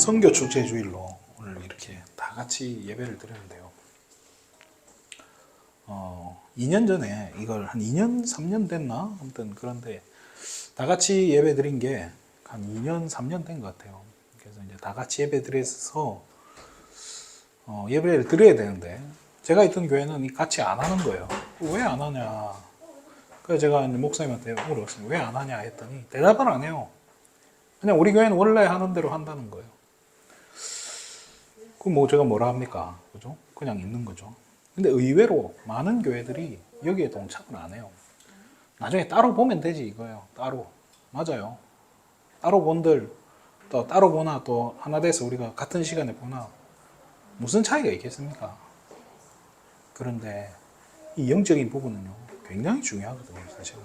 선교 축제 주일로 오늘 이렇게 다 같이 예배를 드렸는데요. 2년 전에 이걸 한 2년, 3년 됐나? 아무튼 그런데 다 같이 예배 드린 게 한 2년, 3년 된 것 같아요. 그래서 이제 다 같이 예배 드려서 예배를 드려야 되는데 제가 있던 교회는 같이 안 하는 거예요. 왜 안 하냐? 그래서 제가 목사님한테 물어봤어요. 왜 안 하냐 했더니 대답을 안 해요. 그냥 우리 교회는 원래 하는 대로 한다는 거예요. 그럼 뭐 제가 뭐라 합니까? 그죠? 그냥 있는 거죠. 근데 의외로 많은 교회들이 여기에 동참을 안 해요. 나중에 따로 보면 되지 이거예요. 따로. 맞아요. 따로 본들 또 따로 보나 또 하나 돼서 우리가 같은 시간에 보나 무슨 차이가 있겠습니까? 그런데 이 영적인 부분은요 굉장히 중요하거든요. 사실은.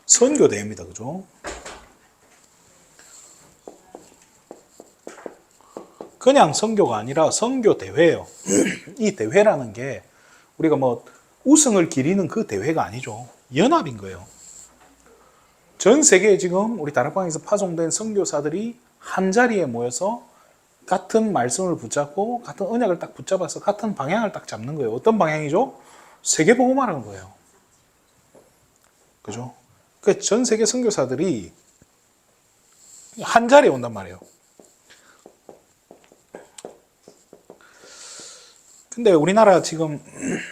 선교대회입니다. 그죠? 그냥 선교가 아니라 선교대회예요. 이 대회라는 게 우리가 뭐 우승을 기리는 그 대회가 아니죠. 연합인 거예요. 전 세계에 지금 우리 다락방에서 파송된 선교사들이 한 자리에 모여서 같은 말씀을 붙잡고 같은 언약을 딱 붙잡아서 같은 방향을 딱 잡는 거예요. 어떤 방향이죠? 세계복음화라는 거예요. 그죠? 그 전 세계 선교사들이 한 자리에 온단 말이에요. 근데 우리나라 지금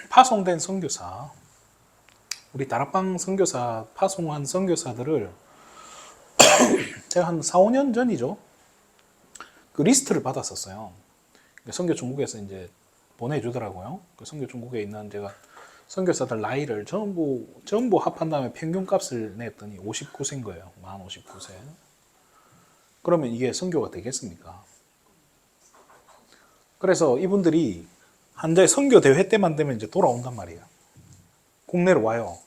파송된 선교사, 우리 다락방 선교사 파송한 선교사들을 제가 한 4, 5년 전이죠. 그 리스트를 받았었어요. 선교 중국에서 이제 보내주더라고요. 그 선교 중국에 있는 제가 선교사들 나이를 전부 합한 다음에 평균값을 냈더니 59세인 거예요. 만 59세. 그러면 이게 선교가 되겠습니까? 그래서 이분들이 한자의 선교 대회 때만 되면 이제 돌아온단 말이에요. 국내로 와요.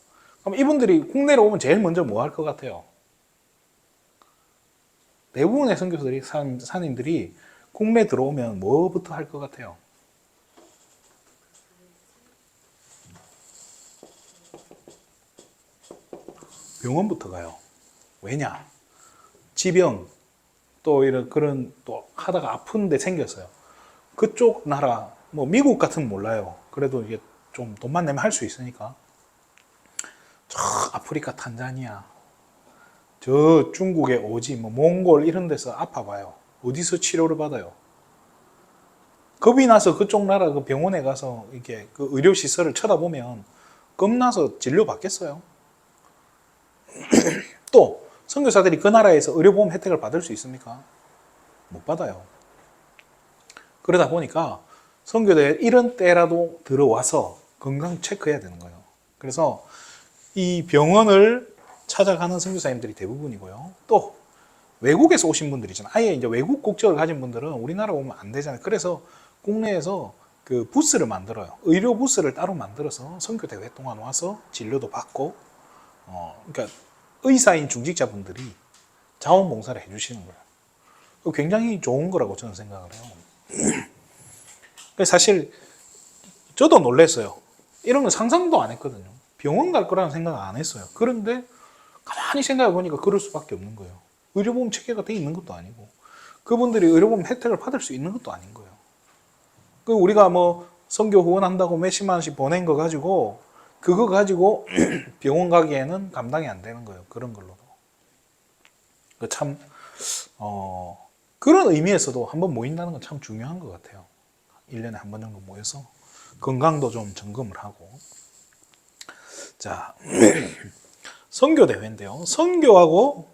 그럼 이분들이 국내로 오면 제일 먼저 뭐 할 것 같아요? 대부분의 선교사들이 산인들이 국내 들어오면 뭐부터 할 것 같아요? 병원부터 가요. 왜냐? 지병 또 이런 그런 또 하다가 아픈 데 생겼어요. 그쪽 나라 뭐 미국 같은 몰라요. 그래도 이게 좀 돈만 내면 할 수 있으니까. 저 아프리카 탄자니아, 저 중국의 오지, 뭐 몽골 이런 데서 아파봐요. 어디서 치료를 받아요? 겁이 나서 그쪽 나라 그 병원에 가서 이렇게 그 의료 시설을 쳐다보면 겁나서 진료 받겠어요? 또 선교사들이 그 나라에서 의료보험 혜택을 받을 수 있습니까? 못 받아요. 그러다 보니까 선교대회 이런 때라도 들어와서 건강 체크해야 되는 거예요. 그래서 이 병원을 찾아가는 선교사님들이 대부분이고요. 또 외국에서 오신 분들이잖아요. 아예 이제 외국 국적을 가진 분들은 우리나라 오면 안 되잖아요. 그래서 국내에서 그 부스를 만들어요. 의료 부스를 따로 만들어서 선교대회 동안 와서 진료도 받고, 그러니까 의사인 중직자분들이 자원봉사를 해주시는 거예요. 굉장히 좋은 거라고 저는 생각을 해요. 사실 저도 놀랐어요. 이런 건 상상도 안 했거든요. 병원 갈 거라는 생각 안 했어요. 그런데 가만히 생각해 보니까 그럴 수밖에 없는 거예요. 의료보험 체계가 돼 있는 것도 아니고 그분들이 의료보험 혜택을 받을 수 있는 것도 아닌 거예요. 그 우리가 뭐 선교 후원한다고 몇십만 원씩 보낸 거 가지고 그거 가지고 병원 가기에는 감당이 안 되는 거예요. 그런 걸로도. 참 그런 의미에서도 한번 모인다는 건 참 중요한 것 같아요. 1년에 한 번 정도 모여서 건강도 좀 점검을 하고. 자, 선교대회인데요. 선교하고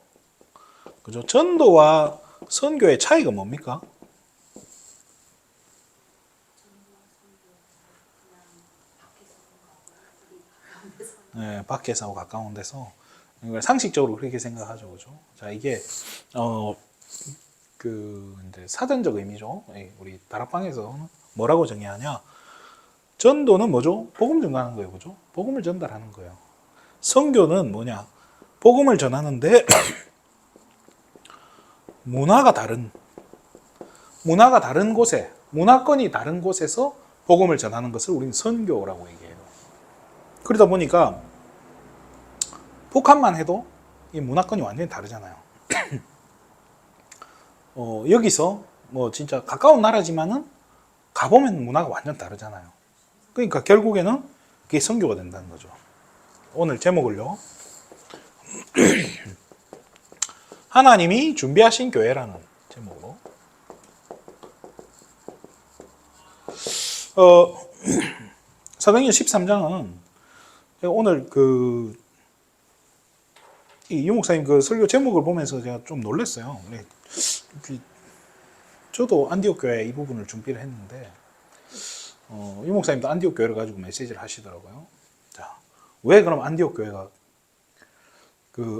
그죠? 전도와 선교의 차이가 뭡니까? 네, 밖에서 하고 가까운 데서 상식적으로 그렇게 생각하죠, 그죠? 자, 이게 그 이제 사전적 의미죠. 우리 다락방에서 뭐라고 정의하냐? 전도는 뭐죠? 복음 전하는 거예요, 그죠? 복음을 전달하는 거예요. 선교는 뭐냐? 복음을 전하는데 문화가 다른 곳에, 문화권이 다른 곳에서 복음을 전하는 것을 우리는 선교라고 얘기해요. 그러다 보니까 북한만 해도 이 문화권이 완전히 다르잖아요. 여기서 뭐 진짜 가까운 나라지만은 가보면 문화가 완전 다르잖아요. 그러니까 결국에는 그게 선교가 된다는 거죠. 오늘 제목을요. 하나님이 준비하신 교회라는 제목으로. 사도행전 13장은 오늘 이 유목사님 그 설교 제목을 보면서 제가 좀 놀랐어요. 저도 안디옥 교회 이 부분을 준비를 했는데, 유목사님도 안디옥 교회를 가지고 메시지를 하시더라고요. 자, 왜 그럼 안디옥 교회가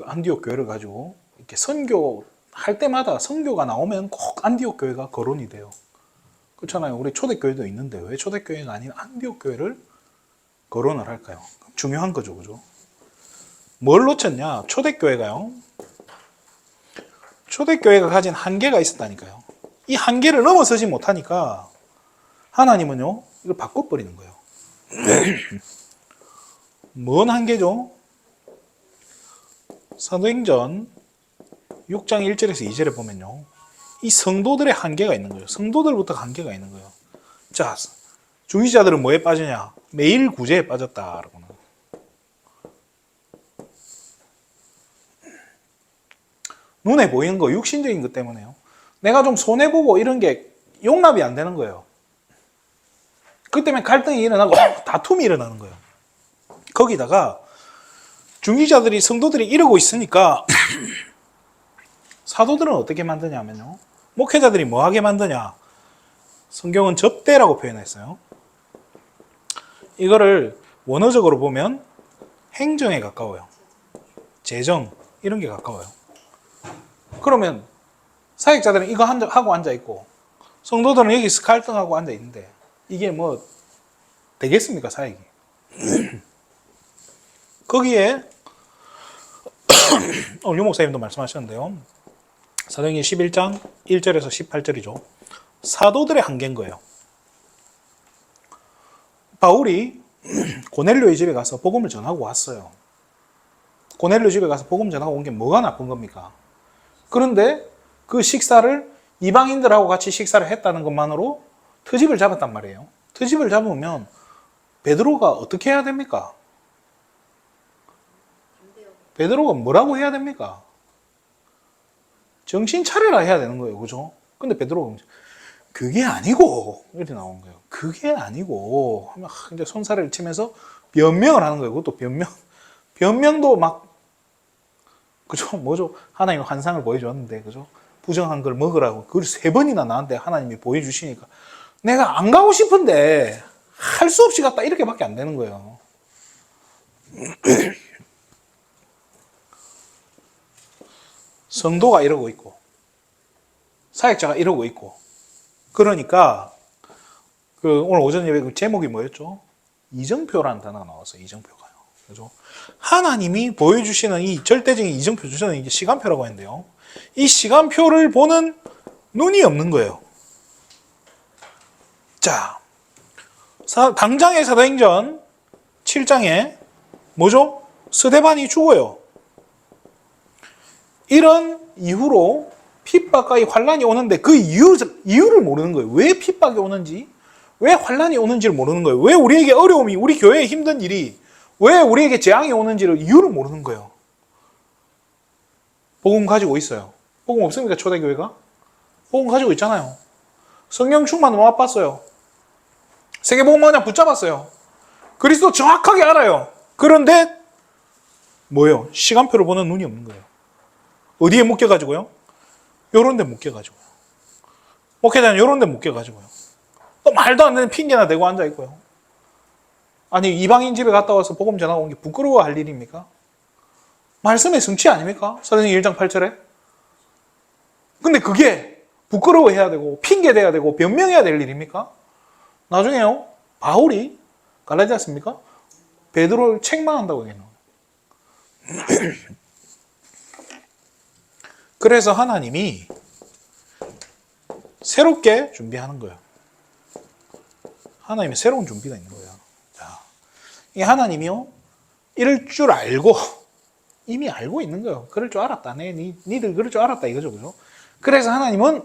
안디옥 교회를 가지고 이렇게 선교할 때마다 선교가 나오면 꼭 안디옥 교회가 거론이 돼요. 그렇잖아요. 우리 초대교회도 있는데 왜 초대교회가 아닌 안디옥 교회를 거론을 할까요? 중요한 거죠, 그죠? 뭘 놓쳤냐? 초대교회가요. 초대교회가 가진 한계가 있었다니까요. 이 한계를 넘어서지 못하니까 하나님은요, 이걸 바꿔버리는 거예요. 뭔 한계죠? 사도행전 6장 1절에서 2절에 보면요, 이 성도들의 한계가 있는 거예요. 성도들부터 한계가 있는 거예요. 자, 중직자들은 뭐에 빠지냐? 매일 구제에 빠졌다라고는. 눈에 보이는 거, 육신적인 것 때문에요. 내가 좀 손해보고 이런 게 용납이 안 되는 거예요. 그 때문에 갈등이 일어나고 다툼이 일어나는 거예요. 거기다가 중직자들이, 성도들이 이러고 있으니까 사도들은 어떻게 만드냐면요, 목회자들이 뭐 하게 만드냐? 성경은 접대라고 표현했어요. 이거를 원어적으로 보면 행정에 가까워요. 재정, 이런 게 가까워요. 그러면 사역자들은 이거 하고 앉아있고 성도들은 여기서 갈등하고 앉아있는데 이게 뭐 되겠습니까, 사역이? 거기에 오늘 유 목사님도 말씀하셨는데요, 사도행전 11장 1절에서 18절이죠. 사도들의 한계인 거예요. 바울이 고넬료의 집에 가서 복음을 전하고 왔어요. 고넬료 집에 가서 복음 전하고 온 게 뭐가 나쁜 겁니까? 그런데 그 식사를 이방인들하고 같이 식사를 했다는 것만으로 트집을 잡았단 말이에요. 트집을 잡으면 베드로가 어떻게 해야 됩니까? 베드로가 뭐라고 해야 됩니까? 정신 차려라 해야 되는 거예요. 그죠? 근데 베드로가 그게 아니고 이렇게 나온 거예요. 그게 아니고 하면 이제 손살을 치면서 변명을 하는 거예요. 그것도 변명도 막, 그죠? 뭐죠? 하나님 환상을 보여줬는데, 그죠? 부정한 걸 먹으라고 그걸 3번이나 나한테 하나님이 보여주시니까 내가 안 가고 싶은데 할 수 없이 갔다, 이렇게밖에 안 되는 거예요. 성도가 이러고 있고 사역자가 이러고 있고, 그러니까 오늘 오전 예배 그 제목이 뭐였죠? 이정표라는 단어가 나왔어요. 이정표가요. 그죠? 하나님이 보여주시는 이 절대적인 이정표, 저는 이게 시간표라고 했는데요, 이 시간표를 보는 눈이 없는 거예요. 자, 당장의 사도행전 7장에 뭐죠? 스데반이 죽어요. 이런 이후로 핍박과 환란이 오는데 그 이유를 모르는 거예요. 왜 핍박이 오는지, 왜 환란이 오는지를 모르는 거예요. 왜 우리에게 어려움이, 우리 교회에 힘든 일이, 왜 우리에게 재앙이 오는지를 이유를 모르는 거예요. 복음 가지고 있어요. 복음 없습니까, 초대교회가? 복음 가지고 있잖아요. 성령 충만 못 맛봤어요. 세계복음 마냥 붙잡았어요. 그리스도 정확하게 알아요. 그런데 뭐예요? 시간표를 보는 눈이 없는 거예요. 어디에 묶여가지고요? 요런 데 묶여가지고요. 목회자는 요런 데 묶여가지고요. 또 말도 안 되는 핑계나 대고 앉아있고요. 아니, 이방인 집에 갔다 와서 복음 전하고 온 게 부끄러워할 일입니까? 말씀의 성취 아닙니까? 사도행전 1장 8절에. 근데 그게 부끄러워해야 되고 핑계대야 되고 변명해야 될 일입니까? 나중에요, 바울이 갈라디아서입니까? 베드로를 책망한다고 얘기해요. 그래서 하나님이 새롭게 준비하는 거예요. 하나님의 새로운 준비가 있는 거예요. 자, 이 하나님이요, 이럴 줄 알고 이미 알고 있는 거예요. 그럴 줄 알았다. 니들 그럴 줄 알았다 이거죠, 그죠? 그래서 하나님은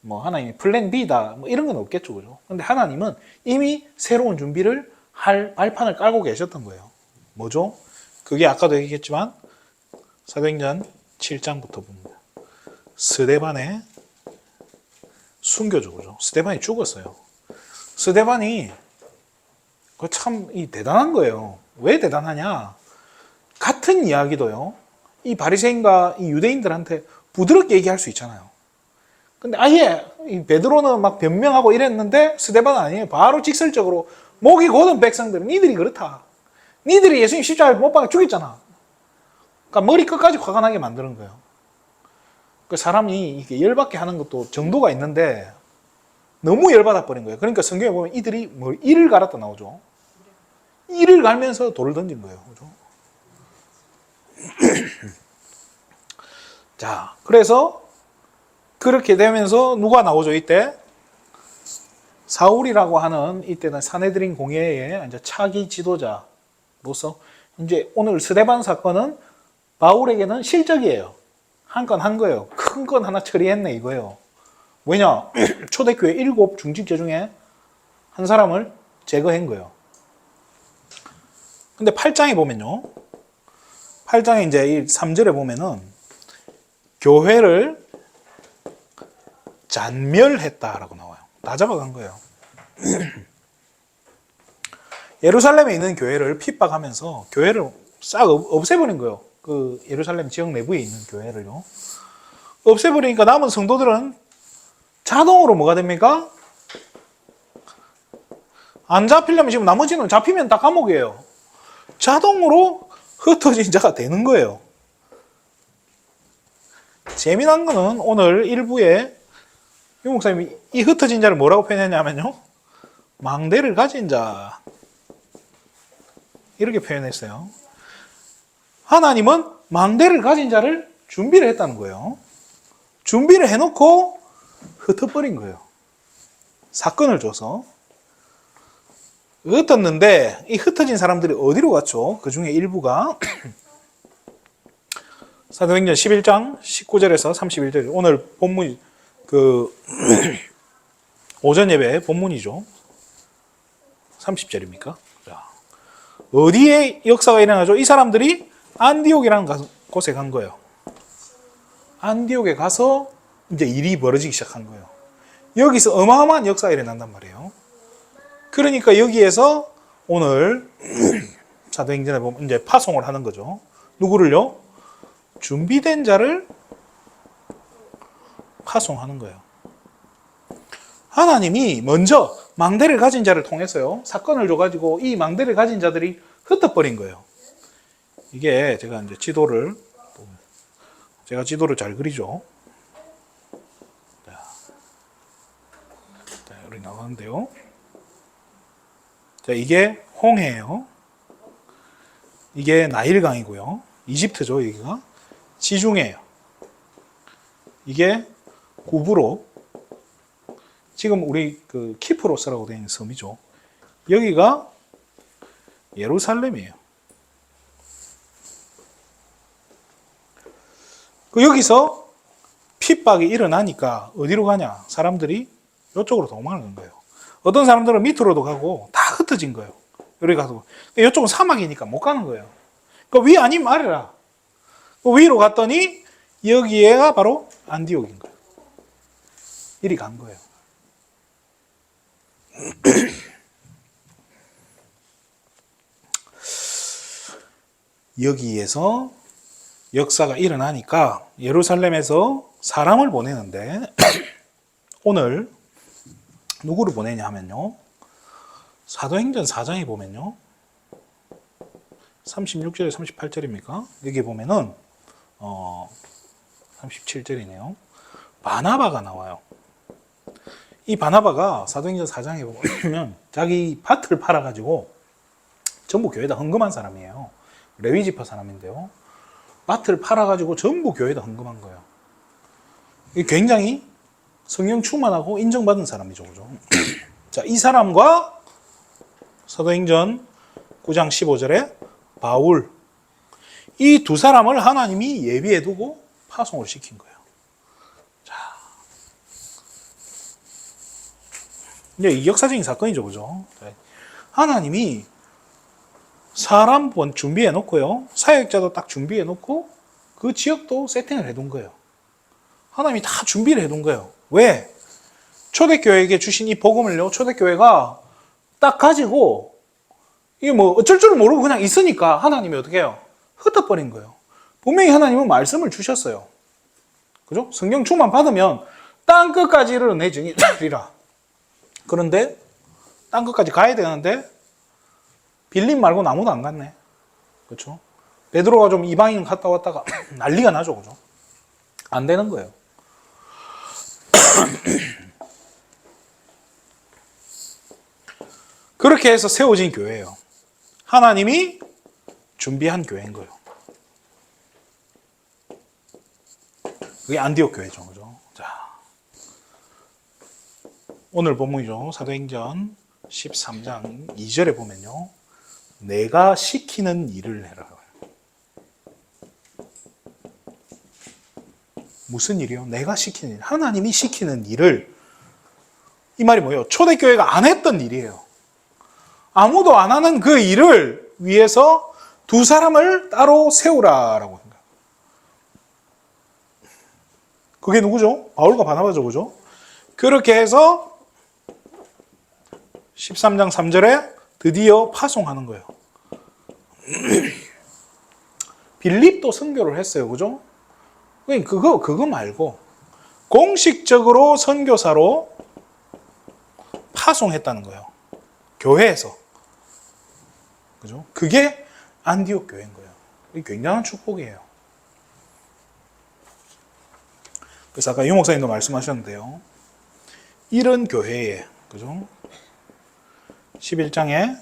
뭐 하나님이 플랜 B다 뭐 이런 건 없겠죠, 그죠? 근데 하나님은 이미 새로운 준비를 할 발판을 깔고 계셨던 거예요. 뭐죠? 그게 아까도 얘기했지만 사도행전 7장부터 봅니다. 스데반의 순교죠, 그죠? 스데반이 죽었어요. 스데반이 참 대단한 거예요. 왜 대단하냐? 같은 이야기도요. 이 바리새인과 이 유대인들한테 부드럽게 얘기할 수 있잖아요. 근데 아예 이 베드로는 막 변명하고 이랬는데 스데반은 아니에요. 바로 직설적으로 목이 곧은 백성들은 니들이 그렇다. 니들이 예수님 십자가에 못 박아 죽였잖아. 그러니까 머리 끝까지 화가 나게 만드는 거예요. 그 사람이 이게 열받게 하는 것도 정도가 있는데 너무 열받아 버린 거예요. 그러니까 성경에 보면 이들이 뭐 이를 갈았다 나오죠. 이를 갈면서 돌을 던진 거예요. 그죠? 자, 그래서 그렇게 되면서 누가 나오죠, 이때? 사울이라고 하는 이때는 사내들인 공회의 이제 차기 지도자로서 이제 오늘 스데반 사건은 바울에게는 실적이에요. 한 건 한 거예요. 큰 건 하나 처리했네 이거예요. 왜냐? 초대교회 7 중직자 중에 한 사람을 제거한 거예요. 근데 8장에 보면요. 8장에 이제 이 3절에 보면은 교회를 잔멸했다라고 나와요. 다 잡아간 거예요. 예루살렘에 있는 교회를 핍박하면서 교회를 싹 없애버린 거예요. 그 예루살렘 지역 내부에 있는 교회를요. 없애버리니까 남은 성도들은 자동으로 뭐가 됩니까? 안 잡히려면 지금 나머지는 잡히면 다 감옥이에요. 자동으로 흩어진 자가 되는 거예요. 재미난 거는 오늘 일부에 유 목사님이 이 흩어진 자를 뭐라고 표현했냐면요. 망대를 가진 자. 이렇게 표현했어요. 하나님은 망대를 가진 자를 준비를 했다는 거예요. 준비를 해놓고 흩어버린 거예요. 사건을 줘서. 흩었는데 이 흩어진 사람들이 어디로 갔죠? 그 중에 일부가 사도행전 11장 19절에서 31절 오늘 본문 오전 예배 본문이죠. 30절입니까? 자, 어디에 역사가 일어나죠? 이 사람들이 안디옥이라는 곳에 간 거예요. 안디옥에 가서 이제 일이 벌어지기 시작한 거예요. 여기서 어마어마한 역사가 일어난단 말이에요. 그러니까 여기에서 오늘 사도행전에 보면 이제 파송을 하는 거죠. 누구를요? 준비된 자를 파송하는 거예요. 하나님이 먼저 망대를 가진 자를 통해서요. 사건을 줘가지고 이 망대를 가진 자들이 흩어버린 거예요. 이게 제가 이제 지도를 잘 그리죠. 자, 여기 나가는데요. 자, 이게 홍해예요. 이게 나일강이고요. 이집트죠, 여기가. 지중해예요. 이게 구브로. 지금 우리 그 키프로스라고 되어 있는 섬이죠. 여기가 예루살렘이에요. 여기서 핍박이 일어나니까 어디로 가냐? 사람들이 이쪽으로 도망을 간 거예요. 어떤 사람들은 밑으로도 가고 다 흩어진 거예요. 여기 가서. 이쪽은 사막이니까 못 가는 거예요. 그러니까 위 아니면 아래라. 위로 갔더니 여기가 바로 안디옥인 거예요. 이리 간 거예요. 여기에서 역사가 일어나니까 예루살렘에서 사람을 보내는데 오늘 누구를 보내냐 하면요. 사도행전 4장에 보면요. 36절에 38절입니까? 여기 보면은 37절이네요. 바나바가 나와요. 이 바나바가 사도행전 4장에 보면 자기 밭을 팔아가지고 전부 교회에다 헌금한 사람이에요. 레위 지파 사람인데요. 밭을 팔아가지고 전부 교회에다 헌금한 거예요. 굉장히 성령 충만하고 인정받은 사람이죠. 그죠? 자, 이 사람과 사도행전 9장 15절에 바울. 이 두 사람을 하나님이 예비해 두고 파송을 시킨 거예요. 자, 이제 이 역사적인 사건이죠, 그죠? 하나님이 사람 준비해 놓고요, 사역자도 딱 준비해 놓고 그 지역도 세팅을 해둔 거예요. 하나님이 다 준비를 해둔 거예요. 왜? 초대교회에게 주신 이 복음을요, 초대교회가 딱 가지고 이게 뭐 어쩔 줄을 모르고 그냥 있으니까 하나님이 어떻게 해요? 흩어버린 거예요. 분명히 하나님은 말씀을 주셨어요. 그죠? 성경 충만 받으면 땅 끝까지 이르러 내 증인이라. 그런데 땅 끝까지 가야 되는데 빌림 말고는 아무도 안 갔네. 그렇죠? 베드로가 좀 이방인 갔다 왔다가 난리가 나죠. 그죠? 안 되는 거예요. 그렇게 해서 세워진 교회예요. 하나님이 준비한 교회인 거예요. 그게 안디옥 교회죠. 그죠? 자, 오늘 본문이죠. 사도행전 13장 2절에 보면요, 내가 시키는 일을 해라. 무슨 일이요? 내가 시키는 일. 하나님이 시키는 일을. 이 말이 뭐예요? 초대교회가 안 했던 일이에요. 아무도 안 하는 그 일을 위해서 두 사람을 따로 세우라라고 합니다. 그게 누구죠? 바울과 바나바죠. 그죠? 그렇게 해서 13장 3절에 드디어 파송하는 거예요. 빌립도 선교를 했어요. 그죠? 그거 말고 공식적으로 선교사로 파송했다는 거예요. 교회에서. 그죠? 그게 안디옥 교회인 거예요. 이게 굉장한 축복이에요. 그래서 아까 유 목사님도 말씀하셨는데요, 이런 교회에, 그죠? 11장에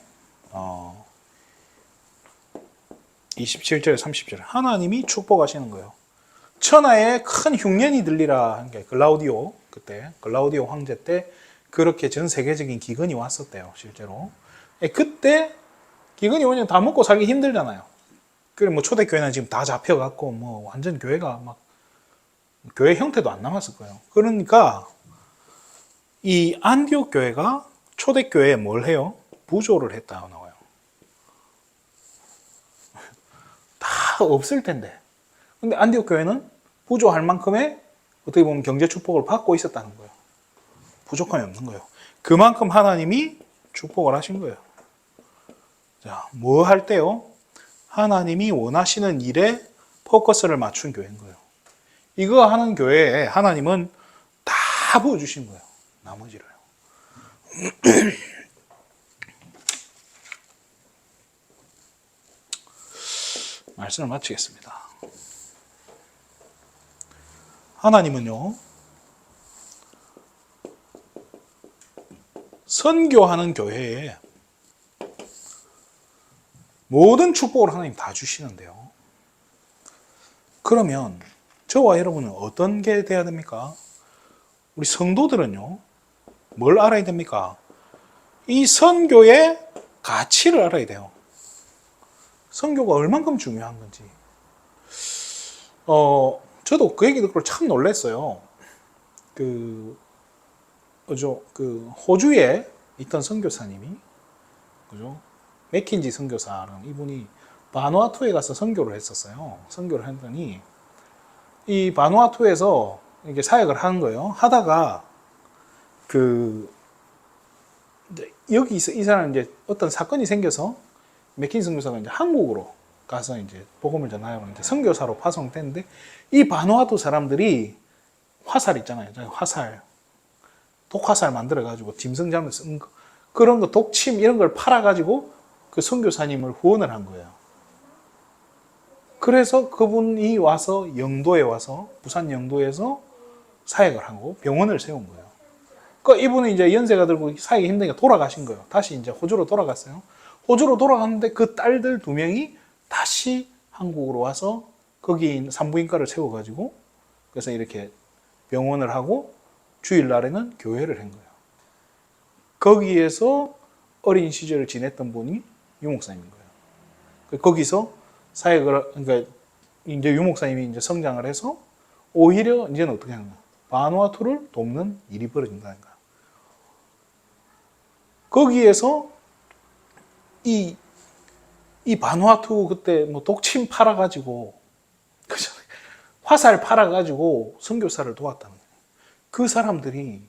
27절, 30절 하나님이 축복하시는 거예요. 천하에 큰 흉년이 들리라 한 게 글라우디오 황제 때 그렇게 전 세계적인 기근이 왔었대요. 실제로. 그때 기근이 오면 다 먹고 살기 힘들잖아요. 그래 뭐 초대교회는 지금 다 잡혀갖고 뭐 완전 교회가 막 교회 형태도 안 남았을 거예요. 그러니까 이 안디옥 교회가 초대교회에 뭘 해요? 부조를 했다 나와요. 다 없을 텐데. 근데 안디옥 교회는 부조할 만큼의 어떻게 보면 경제 축복을 받고 있었다는 거예요. 부족함이 없는 거예요. 그만큼 하나님이 축복을 하신 거예요. 자, 뭐 할 때요? 하나님이 원하시는 일에 포커스를 맞춘 교회인 거예요. 이거 하는 교회에 하나님은 다 부어주신 거예요. 나머지를. 말씀을 마치겠습니다. 하나님은요, 선교하는 교회에 모든 축복을 하나님 다 주시는데요. 그러면 저와 여러분은 어떤 게 돼야 됩니까? 우리 성도들은요, 뭘 알아야 됩니까? 이 선교의 가치를 알아야 돼요. 선교가 얼만큼 중요한 건지. 저도 그 얘기 듣고 참 놀랐어요. 호주에 있던 선교사님이, 그죠? 맥킨지 선교사라는 이분이 바누아투에 가서 선교를 했었어요. 선교를 했더니 이 바누아투에서 이게 사역을 하는 거예요. 하다가 여기서 이 사람 이제 어떤 사건이 생겨서 맥킨지 선교사가 이제 한국으로 가서 이제 복음을 전하려고 이제 선교사로 파송됐는데, 이 바누아투 사람들이 화살 있잖아요. 화살. 독화살 만들어가지고 짐승 쓰는 거. 그런 거 독침 이런 걸 팔아가지고 그 선교사님을 후원을 한 거예요. 그래서 그분이 와서 영도에 와서, 부산 영도에서 사역을 하고 병원을 세운 거예요. 그러니까 이분은 이제 연세가 들고 사역이 힘드니까 돌아가신 거예요. 다시 이제 호주로 돌아갔어요. 호주로 돌아갔는데 그 딸들 2명이 다시 한국으로 와서 거기 산부인과를 세워가지고 그래서 이렇게 병원을 하고 주일날에는 교회를 한 거예요. 거기에서 어린 시절을 지냈던 분이 유 목사님인 거예요. 거기서 그러니까 이제 유목사님이 이제 성장을 해서 오히려 이제는 어떻게 하는 거야? 바누아투를 돕는 일이 벌어진다는 거야. 거기에서 이 바누아투 그때 뭐 독침 팔아가지고 화살 팔아가지고 선교사를 도왔다는 거예요. 그 사람들이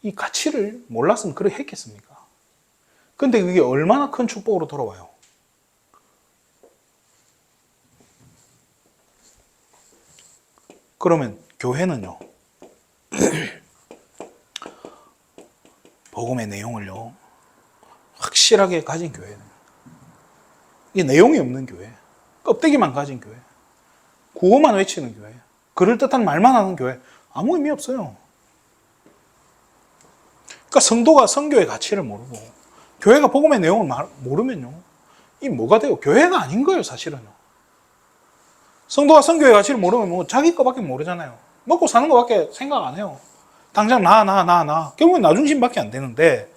이 가치를 몰랐으면 그렇게 했겠습니까? 근데 그게 얼마나 큰 축복으로 돌아와요. 그러면 교회는요, 복음의 내용을요, 확실하게 가진 교회는, 이게 내용이 없는 교회, 껍데기만 가진 교회, 구호만 외치는 교회, 그럴듯한 말만 하는 교회, 아무 의미 없어요. 그러니까 성도가 성교의 가치를 모르고, 교회가 복음의 내용을 모르면요, 이 뭐가 돼요? 교회가 아닌 거예요, 사실은요. 성도가 성교의 가치를 모르면 뭐 자기 거밖에 모르잖아요. 먹고 사는 거밖에 생각 안 해요. 당장 나. 결국은 나 중심밖에 안 되는데,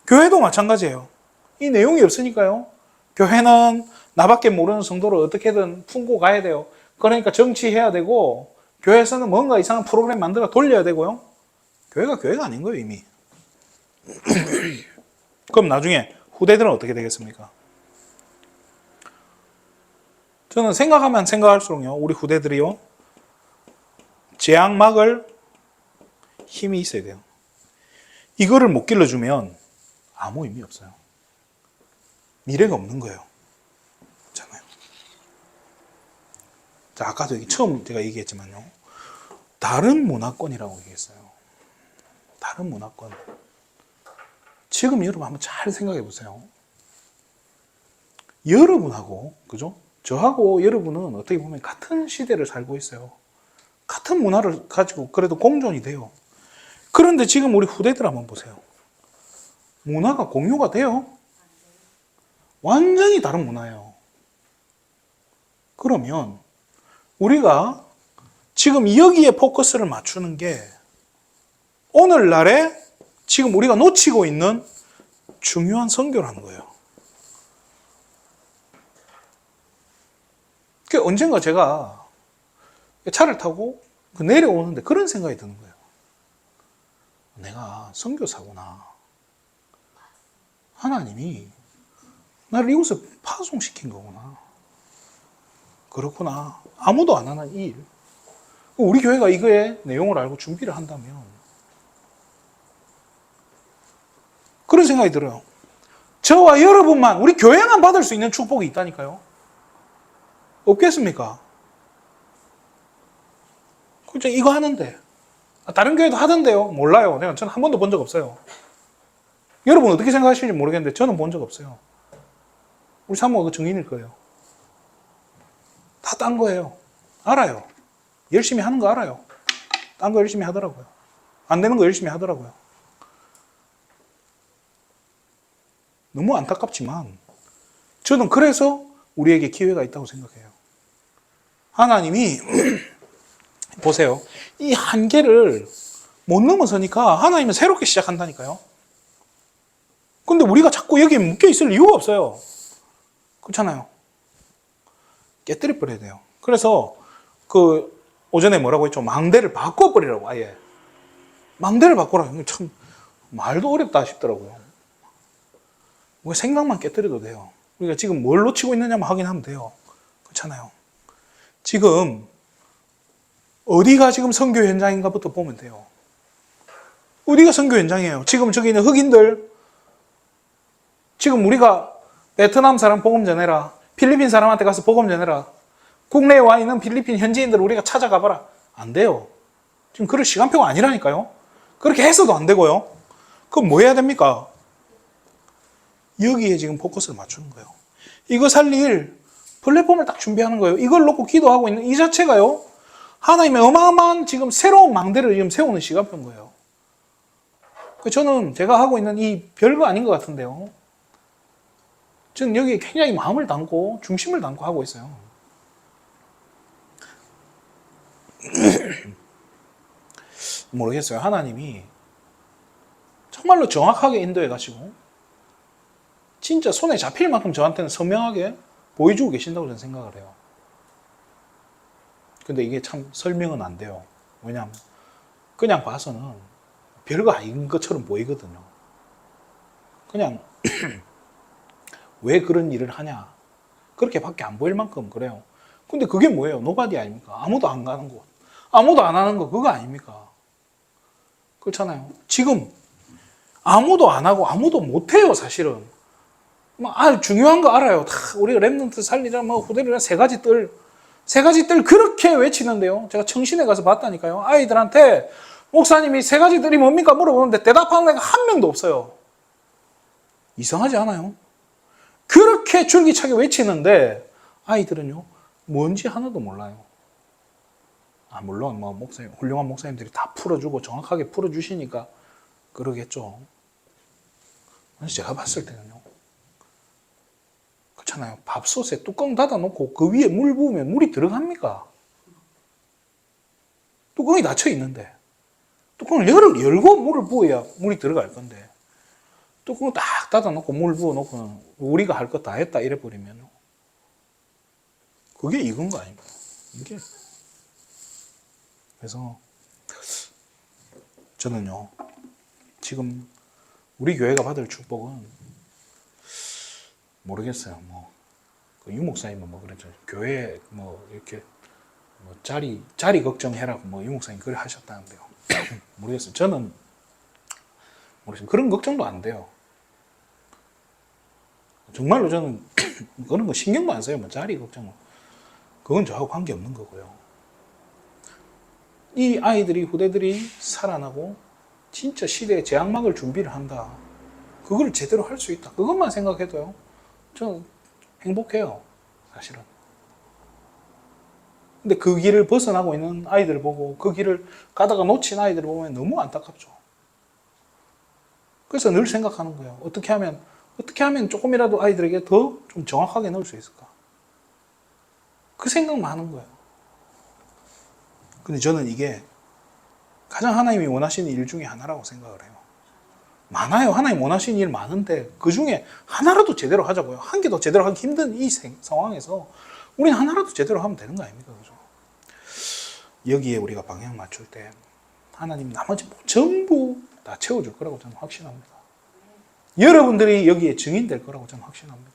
교회도 마찬가지예요. 이 내용이 없으니까요. 교회는 나밖에 모르는 성도를 어떻게든 품고 가야 돼요. 그러니까 정치해야 되고, 교회에서는 뭔가 이상한 프로그램 만들어 돌려야 되고요. 교회가 아닌 거예요, 이미. 그럼 나중에 후대들은 어떻게 되겠습니까? 저는 생각하면 생각할수록요, 우리 후대들이요, 재앙 막을 힘이 있어야 돼요. 이거를 못 길러주면 아무 의미 없어요. 미래가 없는 거예요. 그렇잖아요. 자, 아까도 처음 제가 얘기했지만요, 다른 문화권이라고 얘기했어요. 다른 문화권. 지금 여러분 한번 잘 생각해 보세요. 여러분하고, 그죠? 저하고 여러분은 어떻게 보면 같은 시대를 살고 있어요. 같은 문화를 가지고 그래도 공존이 돼요. 그런데 지금 우리 후대들 한번 보세요. 문화가 공유가 돼요? 완전히 다른 문화예요. 그러면 우리가 지금 여기에 포커스를 맞추는 게 오늘날에 지금 우리가 놓치고 있는 중요한 선교라는 거예요. 언젠가 제가 차를 타고 내려오는데 그런 생각이 드는 거예요. 내가 선교사구나. 하나님이 나를 이곳에 파송시킨 거구나. 그렇구나. 아무도 안 하는 일. 우리 교회가 이거의 내용을 알고 준비를 한다면 그런 생각이 들어요. 저와 여러분만, 우리 교회만 받을 수 있는 축복이 있다니까요. 없겠습니까? 그죠? 이거 하는데. 다른 교회도 하던데요. 몰라요. 저는 한 번도 본 적 없어요. 여러분 어떻게 생각하시는지 모르겠는데 저는 본 적 없어요. 우리 사모가 그 증인일 거예요. 다 딴 거예요. 알아요. 열심히 하는 거 알아요. 딴 거 열심히 하더라고요. 안 되는 거 열심히 하더라고요. 너무 안타깝지만 저는 그래서 우리에게 기회가 있다고 생각해요. 하나님이 보세요. 이 한계를 못 넘어서니까 하나님은 새롭게 시작한다니까요. 근데 우리가 자꾸 여기에 묶여 있을 이유가 없어요. 그렇잖아요. 깨뜨려 버려야 돼요. 그래서 오전에 뭐라고 했죠? 망대를 바꿔버리라고, 아예. 망대를 바꿔라. 참 말도 어렵다 싶더라고요. 뭐 생각만 깨뜨려도 돼요. 우리가 지금 뭘 놓치고 있느냐만 확인하면 돼요. 그렇잖아요. 지금 어디가 지금 선교 현장인가부터 보면 돼요. 어디가 선교 현장이에요? 지금 저기 있는 흑인들, 지금 우리가 베트남 사람 복음 전해라, 필리핀 사람한테 가서 복음 전해라, 국내에 와 있는 필리핀 현지인들 우리가 찾아가 봐라. 안 돼요. 지금 그럴 시간표가 아니라니까요. 그렇게 해서도 안 되고요. 그럼 뭐 해야 됩니까? 여기에 지금 포커스를 맞추는 거예요. 이거 살릴 플랫폼을 딱 준비하는 거예요. 이걸 놓고 기도하고 있는 이 자체가요, 하나님의 어마어마한 지금 새로운 망대를 지금 세우는 시간표인 거예요. 저는 제가 하고 있는 이 별거 아닌 것 같은데요. 저는 여기에 굉장히 마음을 담고 중심을 담고 하고 있어요. 모르겠어요. 하나님이 정말로 정확하게 인도해 가시고 진짜 손에 잡힐 만큼 저한테는 선명하게 보여주고 계신다고 저는 생각을 해요. 근데 이게 참 설명은 안 돼요. 왜냐하면 그냥 봐서는 별거 아닌 것처럼 보이거든요. 그냥 왜 그런 일을 하냐, 그렇게밖에 안 보일 만큼 그래요. 근데 그게 뭐예요? 노바디 아닙니까? 아무도 안 가는 곳, 아무도 안 하는 거, 그거 아닙니까? 그렇잖아요. 지금 아무도 안 하고 아무도 못 해요, 사실은. 중요한 거 알아요. 다 우리 랩런트 살리자, 후대리라 세 가지 뜰 그렇게 외치는데요. 제가 청신에 가서 봤다니까요. 아이들한테 목사님이 세 가지 뜰이 뭡니까 물어보는데 대답하는 애가 한 명도 없어요. 이상하지 않아요? 그렇게 줄기차게 외치는데 아이들은요, 뭔지 하나도 몰라요. 물론 목사님, 훌륭한 목사님들이 다 풀어주고 정확하게 풀어주시니까 그러겠죠. 제가 봤을 때는요, 그렇잖아요. 밥솥에 뚜껑 닫아놓고 그 위에 물 부으면 물이 들어갑니까? 뚜껑이 닫혀 있는데 뚜껑을 열고 물을 부어야 물이 들어갈 건데, 뚜껑을 딱 닫아놓고 물 부어놓고 우리가 할 거 다 했다 이래버리면 그게 익은 거 아닙니까? 이게. 그래서 저는요, 지금 우리 교회가 받을 축복은 모르겠어요. 그 유목사님은 그랬죠. 교회 이렇게 자리 걱정해라고 유목사님 그래 하셨다는데요. 모르겠어요. 저는 모르겠어요. 그런 걱정도 안 돼요. 정말로 저는 그런 거 신경도 안 써요. 자리 걱정은. 그건 저하고 관계없는 거고요. 이 아이들이, 후대들이 살아나고 진짜 시대의 제약막을 준비를 한다, 그걸 제대로 할 수 있다, 그것만 생각해도요, 저는 행복해요, 사실은. 근데 그 길을 벗어나고 있는 아이들을 보고 그 길을 가다가 놓친 아이들을 보면 너무 안타깝죠. 그래서 늘 생각하는 거예요. 어떻게 하면 조금이라도 아이들에게 더 좀 정확하게 넣을 수 있을까? 그 생각만 하는 거예요. 근데 저는 이게 가장 하나님이 원하시는 일 중에 하나라고 생각을 해요. 많아요. 하나님 원하시는 일 많은데 그 중에 하나라도 제대로 하자고요. 한 개도 제대로 하기 힘든 이 상황에서 우리는 하나라도 제대로 하면 되는 거 아닙니까? 그죠? 여기에 우리가 방향 맞출 때 하나님 나머지 전부 다 채워줄 거라고 저는 확신합니다. 여러분들이 여기에 증인될 거라고 저는 확신합니다.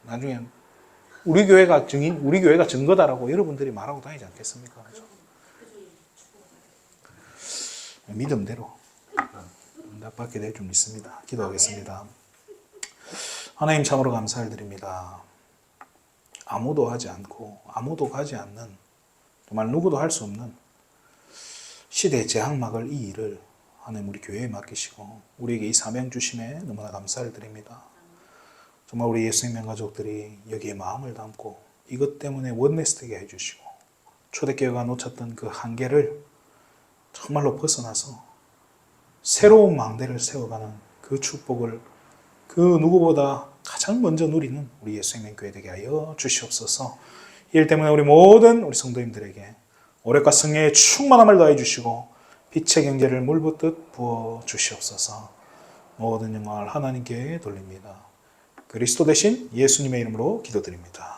나중엔 우리 교회가 증거다라고 여러분들이 말하고 다니지 않겠습니까? 그죠? 믿음대로 응답받게 될 줄 믿습니다. 기도하겠습니다. 하나님, 참으로 감사를 드립니다. 아무도 하지 않고 아무도 가지 않는, 정말 누구도 할 수 없는 시대의 제약막을, 이 일을 하나님 우리 교회에 맡기시고 우리에게 이 사명 주심에 너무나 감사를 드립니다. 정말 우리 예수님의 가족들이 여기에 마음을 담고 이것 때문에 원내스 되게 해주시고 초대교회가 놓쳤던 그 한계를 정말로 벗어나서 새로운 망대를 세워가는 그 축복을 그 누구보다 가장 먼저 누리는 우리 예수님의 교회 되게 하여 주시옵소서. 이 일 때문에 우리 모든 우리 성도님들에게 오랫과 승리의 충만함을 더해 주시고 빛의 경제를 물붓듯 부어 주시옵소서. 모든 영광을 하나님께 돌립니다. 그리스도 대신 예수님의 이름으로 기도드립니다.